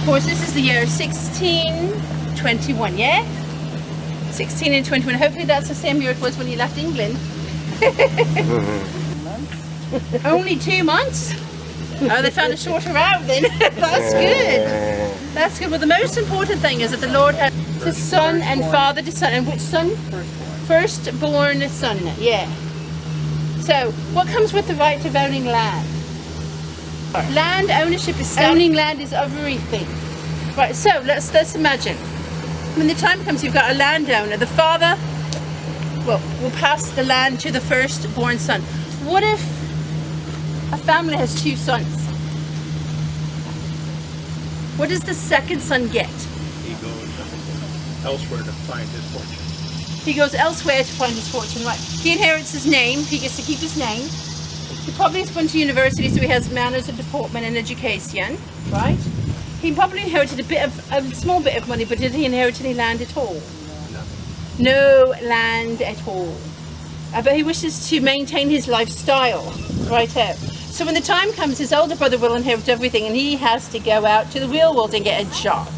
of course, this is the year 1621, yeah? 16 and 21. Hopefully that's the same year it was when you left England. Only 2 months? Oh, they found a shorter route then. That's good. That's good. Well, the most important thing is that the Lord had the son and father to son. And which son? Firstborn son, yeah. So, what comes with the right of owning land? Land ownership is owning land is everything. Right, so let's imagine. When the time comes, you've got a landowner. The father will pass the land to the firstborn son. What if a family has 2 sons? What does the second son get? He goes elsewhere to find his fortune. He goes elsewhere to find his fortune, right? He inherits his name. He gets to keep his name. He probably has gone to university, so he has manners and deportment and education, right? He probably inherited a small bit of money, but did he inherit any land at all? No land at all. But he wishes to maintain his lifestyle, right out. So when the time comes, his older brother will inherit everything, and he has to go out to the real world and get a job.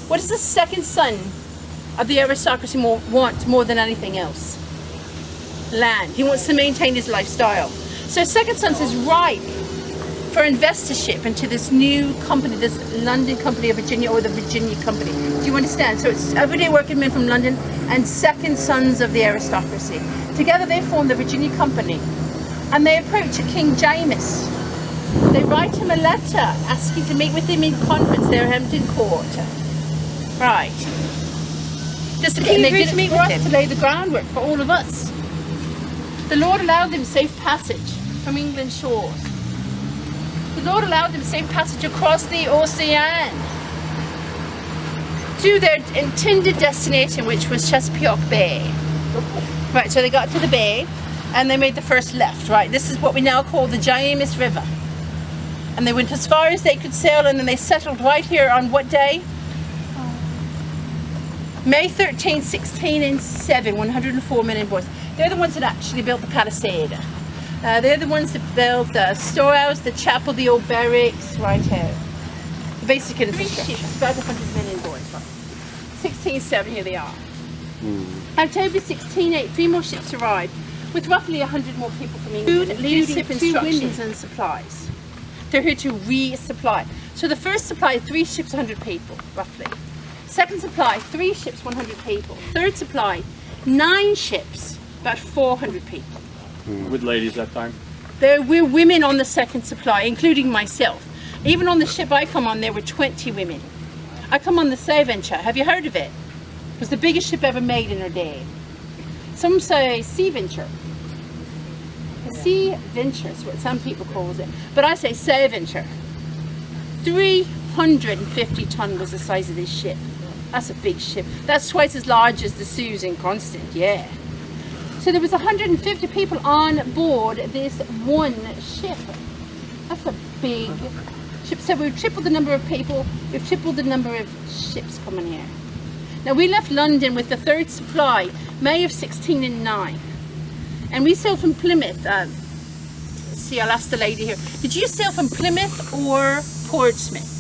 What does the second son of the aristocracy want more than anything else? Land. He wants to maintain his lifestyle. So second son is ripe for investorship into this new company, this London company of Virginia, or the Virginia company. Do you understand? So it's everyday working men from London and second sons of the aristocracy. Together they form the Virginia company, and they approach King James. They write him a letter asking to meet with him in conference there at Hampton Court. Right. Just and they did it for us to lay the groundwork for all of us. The Lord allowed them safe passage from England's shores. The Lord allowed them safe passage across the ocean to their intended destination, which was Chesapeake Bay. Right, so they got to the bay and they made the first left, right? This is what we now call the James River. And they went as far as they could sail, and then they settled right here on what day? May 13, 1607, 104 men and boys. They're the ones that actually built the palisade. They're the ones that built the storehouse, the chapel, the old barracks, right here. The basic infrastructure. About 100 men and boys, right? 1607, here they are. October 1608, 3 more ships arrived with roughly 100 more people from England. Food, leadership, instructions and supplies. They're here to resupply. So the first supply, 3 ships, 100 people, roughly. Second supply, 3 ships, 100 people. Third supply, 9 ships, about 400 people. With ladies that time? We're women on the second supply, including myself. Even on the ship I come on, there were 20 women. I come on the Sea Venture. Have you heard of it? It was the biggest ship ever made in her day. Some say Sea Venture. Sea Venture is what some people call it, but I say Sea Venture. 350 ton was the size of this ship. That's a big ship. That's twice as large as the Susan Constant, yeah. So there was 150 people on board this one ship. That's a big ship. So we've tripled the number of people, we've tripled the number of ships coming here. Now we left London with the third supply, May of 1609. And we sailed from Plymouth. See, I'll ask the lady here. Did you sail from Plymouth or Portsmouth?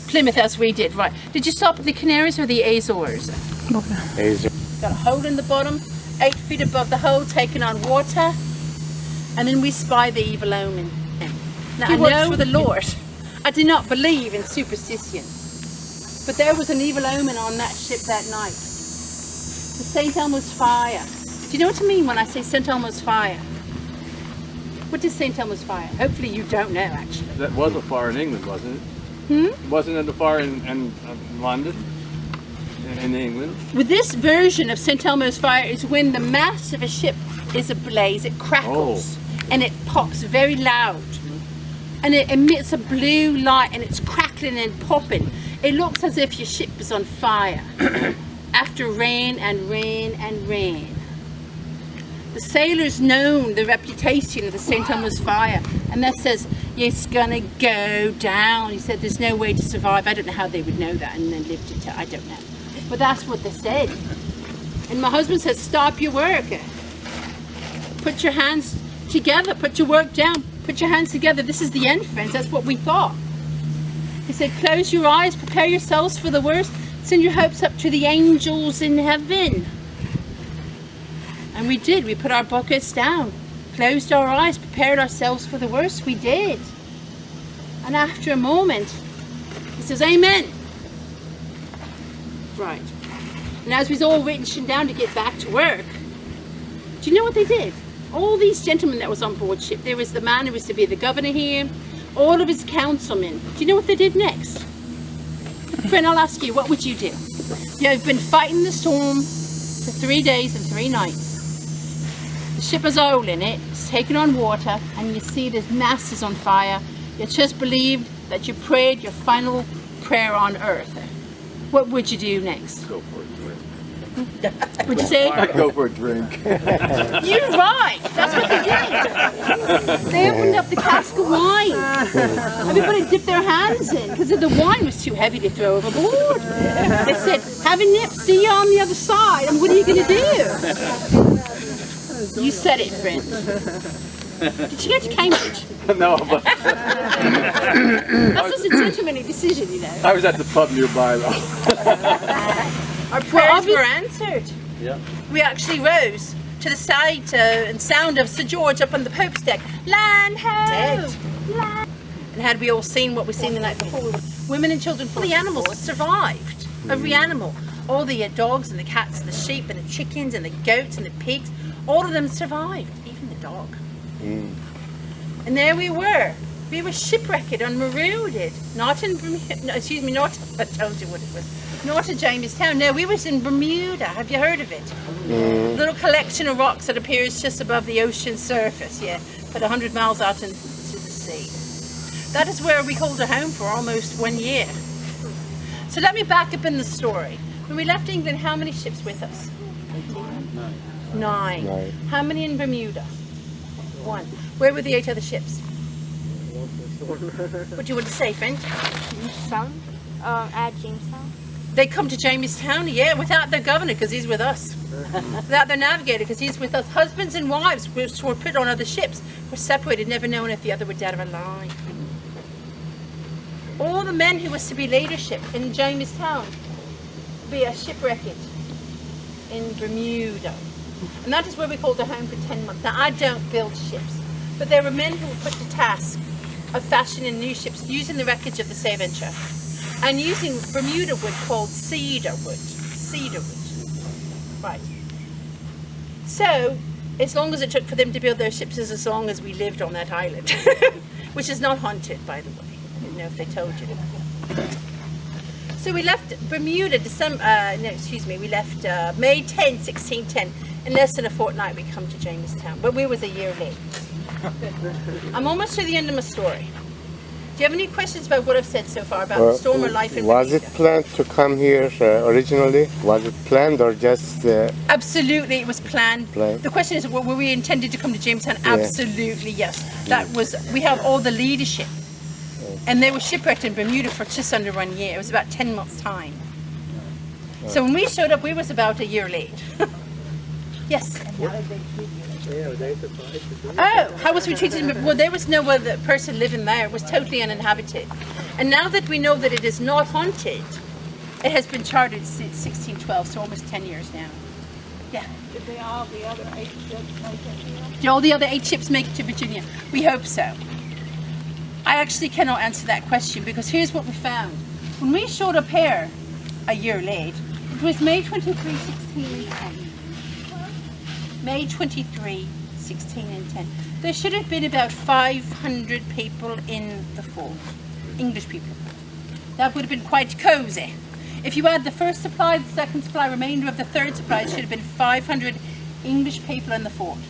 Plymouth, as we did, right. Did you stop at the Canaries or the Azores? Azores. Got a hole in the bottom, 8 feet above the hull, taking on water, and then we spy the evil omen. Now, I know for the Lord, I do not believe in superstitions, but there was an evil omen on that ship that night. The St. Elmo's fire. Do you know what I mean when I say St. Elmo's fire? What is St. Elmo's fire? Hopefully you don't know, actually. That was a fire in England, wasn't it? Wasn't it a fire in London? In England? With this version of St. Elmo's fire is when the mast of a ship is ablaze, it crackles and it pops very loud. And it emits a blue light and it's crackling and popping. It looks as if your ship is on fire. After rain and rain and rain. The sailors know the reputation of the St. Elmo's fire, and that says, it's gonna go down. He said there's no way to survive. I don't know how they would know that and then lived it. I don't know. But that's what they said. And my husband said, stop your work. Put your hands together, put your work down, put your hands together. This is the end, friends. That's what we thought. He said, close your eyes, prepare yourselves for the worst, send your hopes up to the angels in heaven. And we did. We put our buckets down, closed our eyes, prepared ourselves for the worst. We did. And after a moment, he says, amen. Right. And as we was all reaching down to get back to work, do you know what they did? All these gentlemen that was on board ship, there was the man who was to be the governor here, all of his councilmen. Do you know what they did next? Friend, I'll ask you, what would you do? You've been fighting the storm for 3 days and 3 nights. The ship has oil in it, it's taken on water, and you see the mast is on fire. You just believed that you prayed your final prayer on earth. What would you do next? Go for a drink. Would you say? I'd go for a drink. You're right. That's what they did. They opened up the cask of wine. Everybody dipped their hands in because the wine was too heavy to throw overboard. They said, have a nip, see you on the other side. And what are you going to do? You said it, friend. Did you go to Cambridge? No, but That's just a gentlemanly decision, you know. I was at the pub nearby though. Our prayers were answered. Yeah. We actually rose to the sight and sound of Sir George up on the Pope's deck. Land ho! Land. And had we all seen what we'd seen the night before, women and children, all the animals survived. Every animal. All the dogs and the cats and the sheep and the chickens and the goats and the pigs, all of them survived, even the dog. And there we were. We were shipwrecked and marooned. Not in Bermuda, no, excuse me, not, I told you what it was. Not in Jamestown. No, we was in Bermuda. Have you heard of it? Little collection of rocks that appears just above the ocean surface, yeah. But 100 miles out into the sea. That is where we called a home for almost 1 year. So let me back up in the story. When we left England, how many ships with us? 9. How many in Bermuda? 1. Where were the 8 other ships? What do you want to say, friend? Jamestown? At Jamestown? They come to Jamestown, yeah, without their governor, because he's with us. Without their navigator, because he's with us. Husbands and wives were put on other ships, were separated, never knowing if the other were dead or alive. All the men who was to be leadership in Jamestown be a shipwrecked in Bermuda. And that is where we called a home for 10 months. Now, I don't build ships, but there were men who were put to task of fashioning new ships using the wreckage of the Sea Venture and using Bermuda wood called cedar wood. Cedar wood. Right. So, as long as it took for them to build their ships is as long as we lived on that island, which is not haunted, by the way. I didn't know if they told you. So we left Bermuda we left May 10, 1610. In less than a fortnight we come to Jamestown, but we was a year late. I'm almost to the end of my story. Do you have any questions about what I've said so far about the storm or life in Was Bermuda? it planned to come here originally? Was it planned or just... Absolutely, it was planned. The question is, were we intended to come to Jamestown? Absolutely, yes. That was, we have all the leadership. And they were shipwrecked in Bermuda for just under 1 year. It was about 10 months' time. So when we showed up, we was about a year late. Yes? Oh, how was we treated? Well, there was no other person living there. It was totally uninhabited. And now that we know that it is not haunted, it has been charted since 1612, so almost 10 years now. Yeah. Did all the other 8 ships make it? Did all the other 8 ships make it to Virginia? We hope so. I actually cannot answer that question because here's what we found. When we showed up here a year late, it was May 23, 1610. May 23, 1610. There should have been about 500 people in the fort, English people. That would have been quite cozy. If you add the first supply, the second supply, remainder of the third supply, it should have been 500 English people in the fort.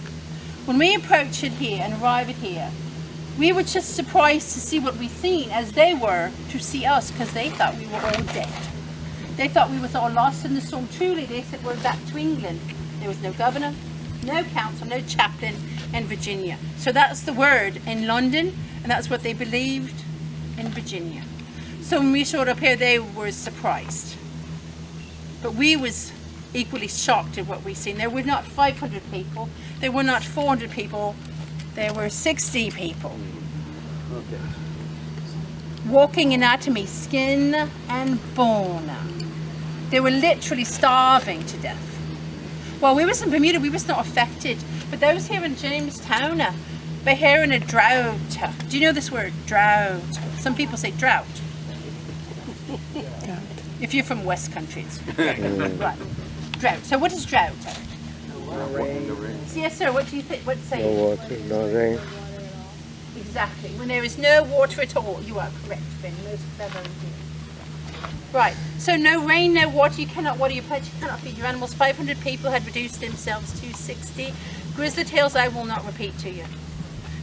When we approached it here and arrived here, we were just surprised to see what we seen as they were to see us because they thought we were all dead. They thought we was all lost in the storm. Truly, they said we're back to England. There was no governor, no council, no chaplain in Virginia. So that's the word in London, and that's what they believed in Virginia. So when we showed up here, they were surprised. But we was equally shocked at what we seen. There were not 500 people. There were not 400 people. There were 60 people. Okay. walking anatomy, skin and bone. They were literally starving to death. Well, we was in Bermuda, we was not affected, but those here in Jamestown, they're here in a drought. Do you know this word, drought? Some people say drought. If you're from West Country, it's right. Drought. So what is drought? Yes, sir. What do you think? What say? No water, no rain. Exactly. When there is no water at all, you are correct, Ben. Most clever indeed. Right. So no rain, no water. You cannot water your plants. You cannot feed your animals. 500 people had reduced themselves to 60. Grisly tales I will not repeat to you.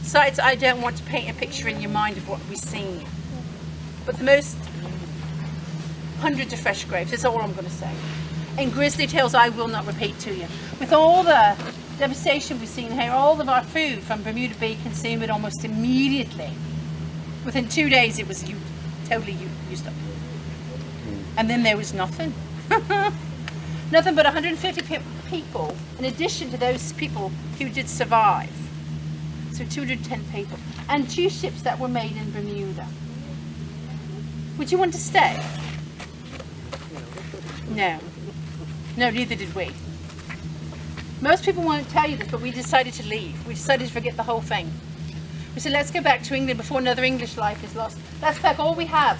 Sights I don't want to paint a picture in your mind of what we've seen. But the most hundreds of fresh graves. That's all I'm going to say. And grisly tales I will not repeat to you. With all the devastation we've seen here, all of our food from Bermuda Bay consumed it almost immediately. Within 2 days it was totally used up. And then there was nothing. Nothing but 150 people, in addition to those people who did survive. So 210 people. And 2 ships that were made in Bermuda. Would you want to stay? No. No, neither did we. Most people won't tell you this, but we decided to leave. We decided to forget the whole thing. We said, let's go back to England before another English life is lost. Let's pack all we have